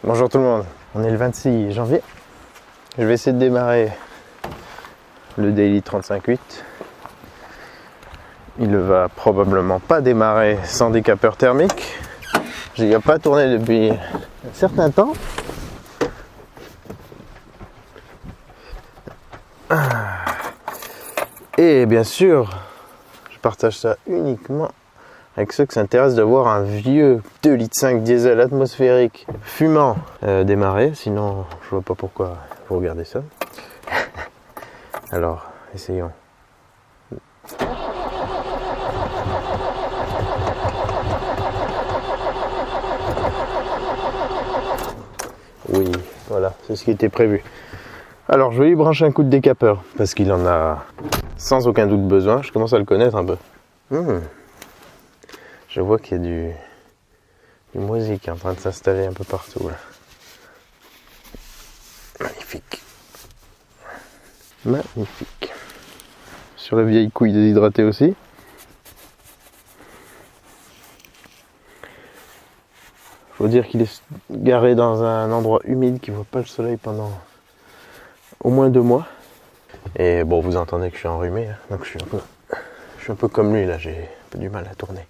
Bonjour tout le monde, on est le 26 janvier. Je vais essayer de démarrer le Daily 35.8. Il ne va probablement pas démarrer sans décapeur thermique. Il n'y a pas tourné depuis un certain temps. Et bien sûr, je partage ça uniquement avec ceux qui s'intéressent de voir un vieux 2,5 litres diesel atmosphérique fumant démarrer. Sinon, je vois pas pourquoi vous regardez ça. Alors, essayons. Oui, voilà, c'est ce qui était prévu. Alors, je vais lui brancher un coup de décapeur parce qu'il en a sans aucun doute besoin. Je commence à le connaître un peu. Je vois qu'il y a du moisi qui est en train de s'installer un peu partout là. Magnifique. Magnifique. Sur la vieille couille déshydratée aussi. Faut dire qu'il est garé dans un endroit humide qui ne voit pas le soleil pendant au moins 2 mois. Et bon, vous entendez que je suis enrhumé, hein, donc je suis un peu comme lui là, j'ai un peu du mal à tourner.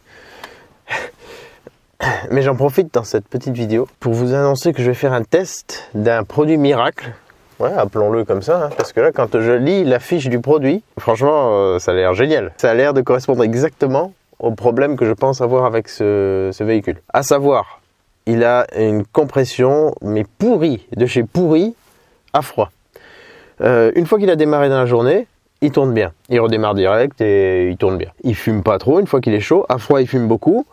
Mais j'en profite dans cette petite vidéo pour vous annoncer que je vais faire un test d'un produit miracle. Ouais, appelons-le comme ça, hein, parce que là, quand je lis la fiche du produit, franchement, ça a l'air génial. Ça a l'air de correspondre exactement au problème que je pense avoir avec ce véhicule. À savoir, il a une compression, mais pourrie, de chez pourri, à froid. Une fois qu'il a démarré dans la journée, il tourne bien. Il redémarre direct et il tourne bien. Il fume pas trop une fois qu'il est chaud. À froid, il fume beaucoup.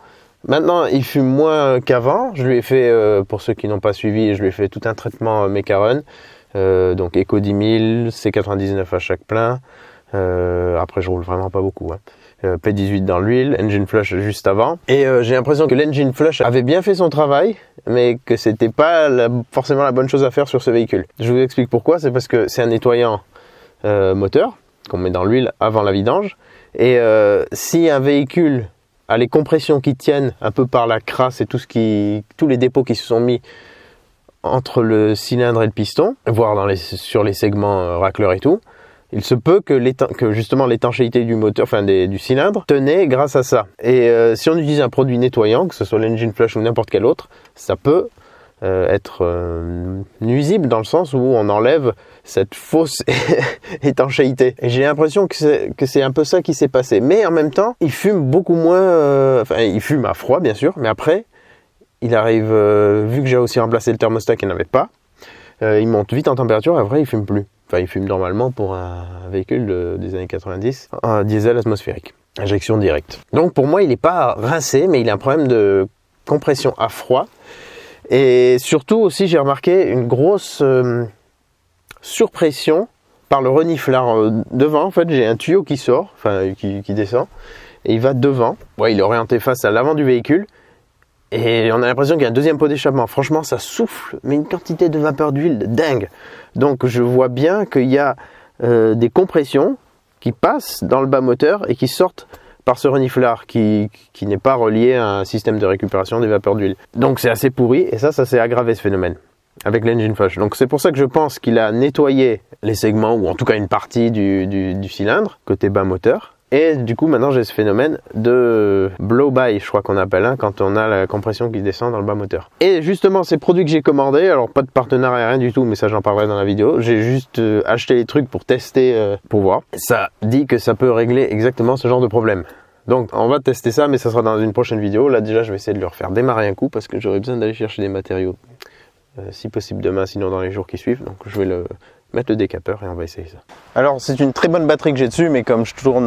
Maintenant, il fume moins qu'avant. Je lui ai fait, pour ceux qui n'ont pas suivi, je lui ai fait tout un traitement Mecarun. Donc Eco 10 000, C99 à chaque plein. Après, je roule vraiment pas beaucoup. P18 dans l'huile, engine flush juste avant. Et j'ai l'impression que l'engine flush avait bien fait son travail, mais que c'était pas forcément la bonne chose à faire sur ce véhicule. Je vous explique pourquoi. C'est parce que c'est un nettoyant moteur qu'on met dans l'huile avant la vidange. Et si un véhicule a les compressions qui tiennent un peu par la crasse et tous les dépôts qui se sont mis entre le cylindre et le piston, voire sur les segments racleurs et tout, il se peut que justement l'étanchéité du moteur, du cylindre, tenait grâce à ça. Et si on utilise un produit nettoyant, que ce soit l'engine flush ou n'importe quel autre, ça peut être nuisible dans le sens où on enlève cette fausse étanchéité. Et j'ai l'impression que c'est un peu ça qui s'est passé. Mais en même temps, il fume beaucoup moins... il fume à froid, bien sûr, mais après, il arrive... vu que j'ai aussi remplacé le thermostat qu'il n'avait pas, il monte vite en température et après, il fume plus. Enfin, il fume normalement pour un véhicule des années 90, un diesel atmosphérique, injection directe. Donc pour moi, il n'est pas rincé, mais il a un problème de compression à froid. Et surtout aussi, j'ai remarqué une grosse surpression par le reniflard. Devant, en fait, j'ai un tuyau qui sort, qui descend, et il va devant. Ouais, il est orienté face à l'avant du véhicule. Et on a l'impression qu'il y a un deuxième pot d'échappement. Franchement, ça souffle, mais une quantité de vapeur d'huile de dingue. Donc je vois bien qu'il y a des compressions qui passent dans le bas moteur et qui sortent par ce reniflard qui n'est pas relié à un système de récupération des vapeurs d'huile. Donc c'est assez pourri et ça s'est aggravé ce phénomène avec l'engine flush. Donc c'est pour ça que je pense qu'il a nettoyé les segments ou en tout cas une partie du cylindre côté bas moteur. Et du coup, maintenant, j'ai ce phénomène de blow-by, je crois qu'on appelle, quand on a la compression qui descend dans le bas moteur. Et justement, ces produits que j'ai commandés, alors pas de partenariat, rien du tout, mais ça, j'en parlerai dans la vidéo. J'ai juste acheté les trucs pour tester, pour voir. Ça dit que ça peut régler exactement ce genre de problème. Donc, on va tester ça, mais ça sera dans une prochaine vidéo. Là, déjà, je vais essayer de le refaire démarrer un coup, parce que j'aurai besoin d'aller chercher des matériaux, si possible demain, sinon dans les jours qui suivent. Donc, je vais mettre le décapeur et on va essayer ça. Alors c'est une très bonne batterie que j'ai dessus, mais comme je tourne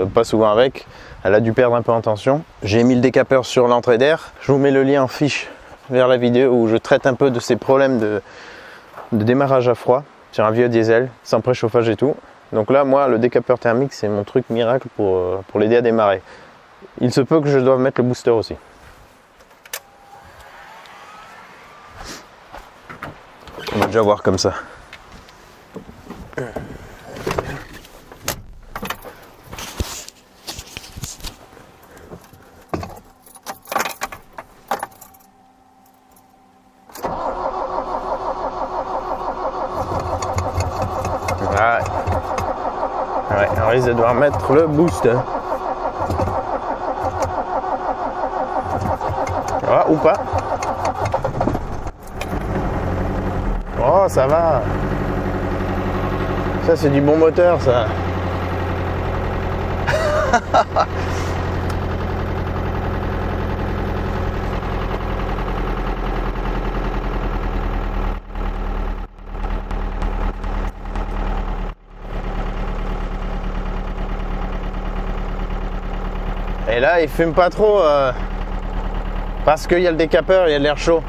pas souvent avec, elle a dû perdre un peu en tension. J'ai mis le décapeur sur l'entrée d'air. Je vous mets le lien en fiche vers la vidéo où je traite un peu de ces problèmes de démarrage à froid sur un vieux diesel, sans préchauffage et tout. Donc là, moi, le décapeur thermique, c'est mon truc miracle pour l'aider à démarrer. Il se peut que je doive mettre le booster aussi. On va déjà voir comme ça. risque de devoir mettre le boost. Ah, ou pas. Oh, ça va. Ça, c'est du bon moteur, ça. Et là, il fume pas trop parce qu'il y a le décapeur, il y a de l'air chaud.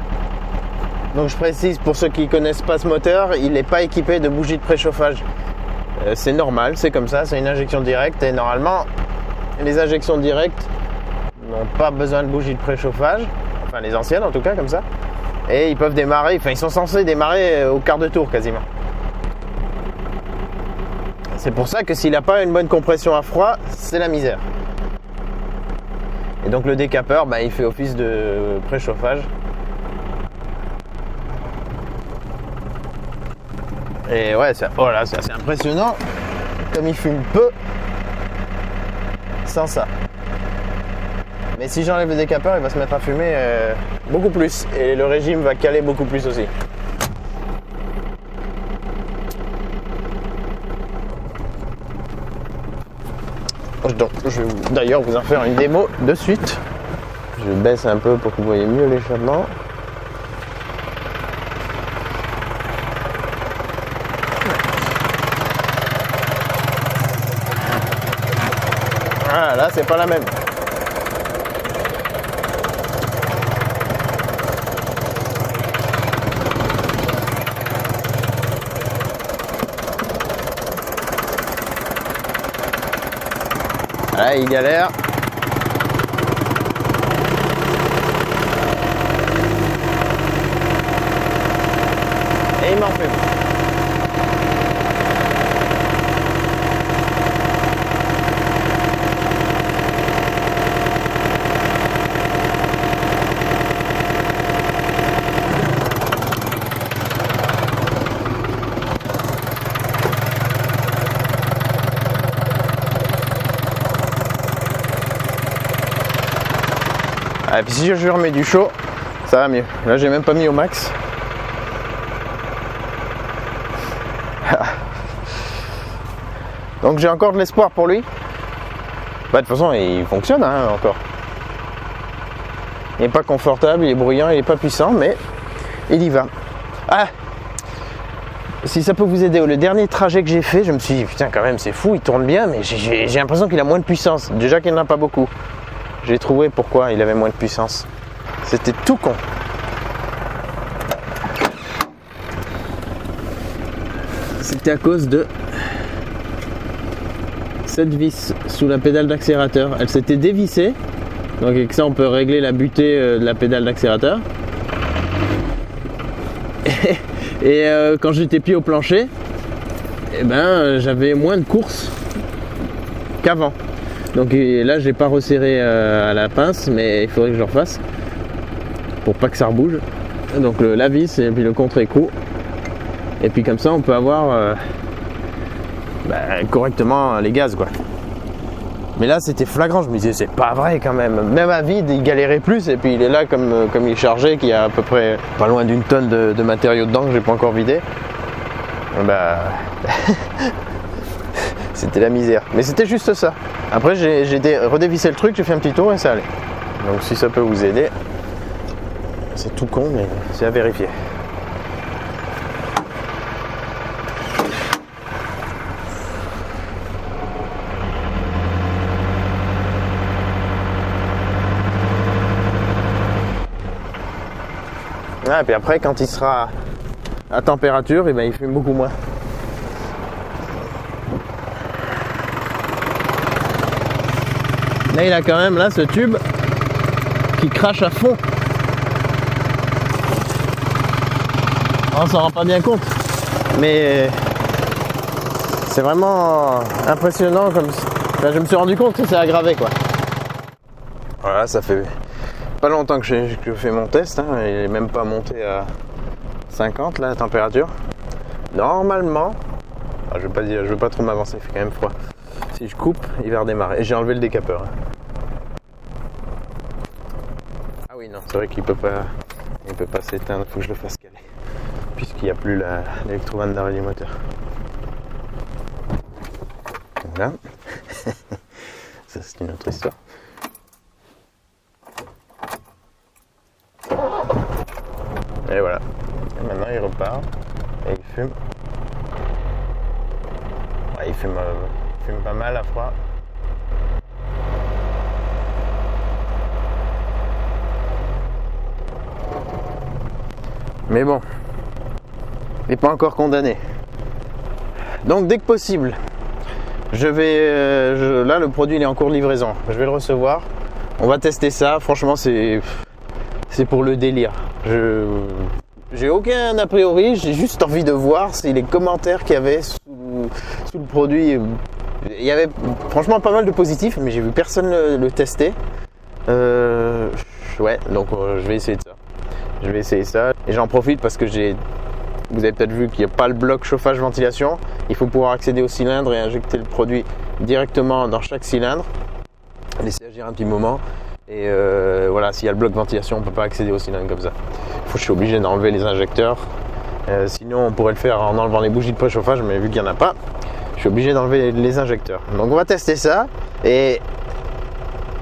Donc je précise pour ceux qui connaissent pas ce moteur, il n'est pas équipé de bougie de préchauffage. C'est normal, c'est comme ça, c'est une injection directe et normalement les injections directes n'ont pas besoin de bougie de préchauffage, enfin les anciennes en tout cas comme ça. Et ils peuvent démarrer, enfin ils sont censés démarrer au quart de tour quasiment. C'est pour ça que s'il n'a pas une bonne compression à froid, c'est la misère. Et donc le décapeur, il fait office de préchauffage. Et ouais, c'est assez impressionnant comme il fume peu sans ça. Mais si j'enlève le décapeur, il va se mettre à fumer beaucoup plus. Et le régime va caler beaucoup plus aussi. Donc, je vais d'ailleurs vous en faire une démo de suite. Je baisse un peu pour que vous voyez mieux l'échappement. Ah, là, c'est pas la même. Ah, il galère. Et il m'en fume. Et puis si je remets du chaud, ça va mieux. Là, j'ai même pas mis au max. Donc j'ai encore de l'espoir pour lui. De toute façon, il fonctionne encore. Il n'est pas confortable, il est bruyant, il n'est pas puissant, mais il y va. Ah, si ça peut vous aider, le dernier trajet que j'ai fait, je me suis dit, putain, quand même, c'est fou, il tourne bien, mais j'ai l'impression qu'il a moins de puissance. Déjà qu'il n'en a pas beaucoup. J'ai trouvé pourquoi il avait moins de puissance. C'était tout con. C'était à cause de cette vis sous la pédale d'accélérateur. Elle s'était dévissée. Donc avec ça on peut régler la butée de la pédale d'accélérateur. Et quand j'étais pied au plancher, j'avais moins de course qu'avant. Donc là j'ai pas resserré à la pince, mais il faudrait que je le refasse pour pas que ça rebouge. Donc la vis et puis le contre-écrou. Et puis comme ça on peut avoir correctement les gaz quoi. Mais là c'était flagrant, je me disais c'est pas vrai quand même. Même à vide il galérait plus et puis il est là comme il est chargé, qu'il y a à peu près pas loin d'une tonne de matériaux dedans que j'ai pas encore vidé. C'était la misère. Mais c'était juste ça. Après j'ai redévissé le truc, j'ai fait un petit tour et ça allait. Donc si ça peut vous aider, c'est tout con mais c'est à vérifier. Et puis après quand il sera à température, il fume beaucoup moins. Là il a quand même ce tube qui crache à fond. On s'en rend pas bien compte, mais c'est vraiment impressionnant comme je me suis rendu compte que c'est aggravé quoi. Voilà, ça fait pas longtemps que je fais mon test, il est même pas monté à 50 la température. Normalement, je veux pas trop m'avancer, il fait quand même froid. Si je coupe, il va redémarrer. Et j'ai enlevé le décapeur. Ah oui, non, c'est vrai qu'il peut pas s'éteindre. Il faut que je le fasse caler. Puisqu'il n'y a plus l'électrovanne d'arrêt du moteur. Voilà. Ça, c'est une autre histoire. Et voilà. Et maintenant, il repart. Et il fume. Ouais, il fume pas mal à froid. Mais bon, il n'est pas encore condamné. Donc dès que possible, je vais... là, le produit il est en cours de livraison. Je vais le recevoir. On va tester ça. Franchement, c'est pour le délire. J'ai aucun a priori. J'ai juste envie de voir si les commentaires qu'il y avait sous le produit. Il y avait franchement pas mal de positifs, mais j'ai vu personne le tester. Ouais, donc je vais essayer de ça. Je vais essayer ça. Et j'en profite parce que vous avez peut-être vu qu'il n'y a pas le bloc chauffage-ventilation. Il faut pouvoir accéder au cylindre et injecter le produit directement dans chaque cylindre. Laisser agir un petit moment. Et voilà, s'il y a le bloc ventilation, on ne peut pas accéder au cylindre comme ça. Je suis obligé d'enlever les injecteurs. Sinon, on pourrait le faire en enlevant les bougies de préchauffage, mais vu qu'il n'y en a pas, je suis obligé d'enlever les injecteurs. Donc on va tester ça. Et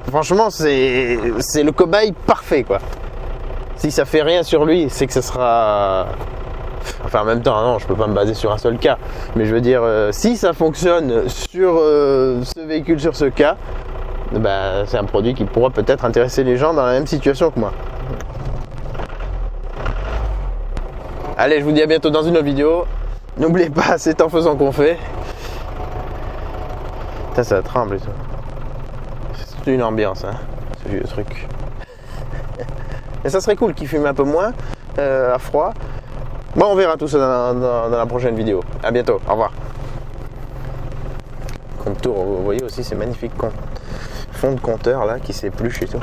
franchement, c'est le cobaye parfait, quoi. Si ça fait rien sur lui, c'est que ça sera... Enfin, en même temps, non, je peux pas me baser sur un seul cas. Mais je veux dire, si ça fonctionne sur ce véhicule, sur ce cas, bah, c'est un produit qui pourra peut-être intéresser les gens dans la même situation que moi. Allez, je vous dis à bientôt dans une autre vidéo. N'oubliez pas, c'est en faisant qu'on fait. Putain, ça tremble et tout. C'est une ambiance, hein, ce vieux truc. Mais ça serait cool qu'il fume un peu moins à froid. Bon, on verra tout ça dans la prochaine vidéo. À bientôt, au revoir. Contour, vous voyez aussi ces magnifiques fonds de compteur là qui s'épluchent et tout.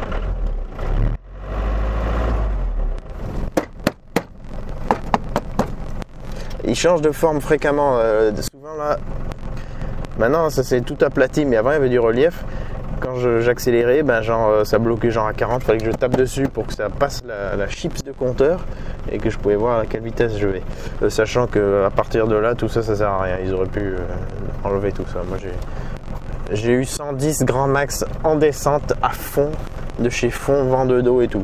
Il change de forme fréquemment. Souvent là, maintenant ça s'est tout aplati, mais avant il y avait du relief. Quand j'accélérais, ben genre ça bloquait genre à 40, il fallait que je tape dessus pour que ça passe la chips de compteur et que je pouvais voir à quelle vitesse je vais. Sachant que à partir de là, tout ça sert à rien. Ils auraient pu enlever tout ça. Moi j'ai eu 110 grand max en descente à fond, de chez fond, vent de dos et tout.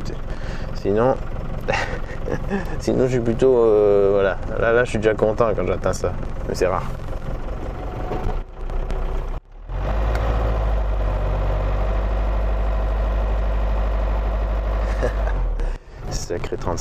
Sinon, sinon je suis plutôt voilà. Là je suis déjà content quand j'atteins ça, mais c'est rare. Sacré 35.8.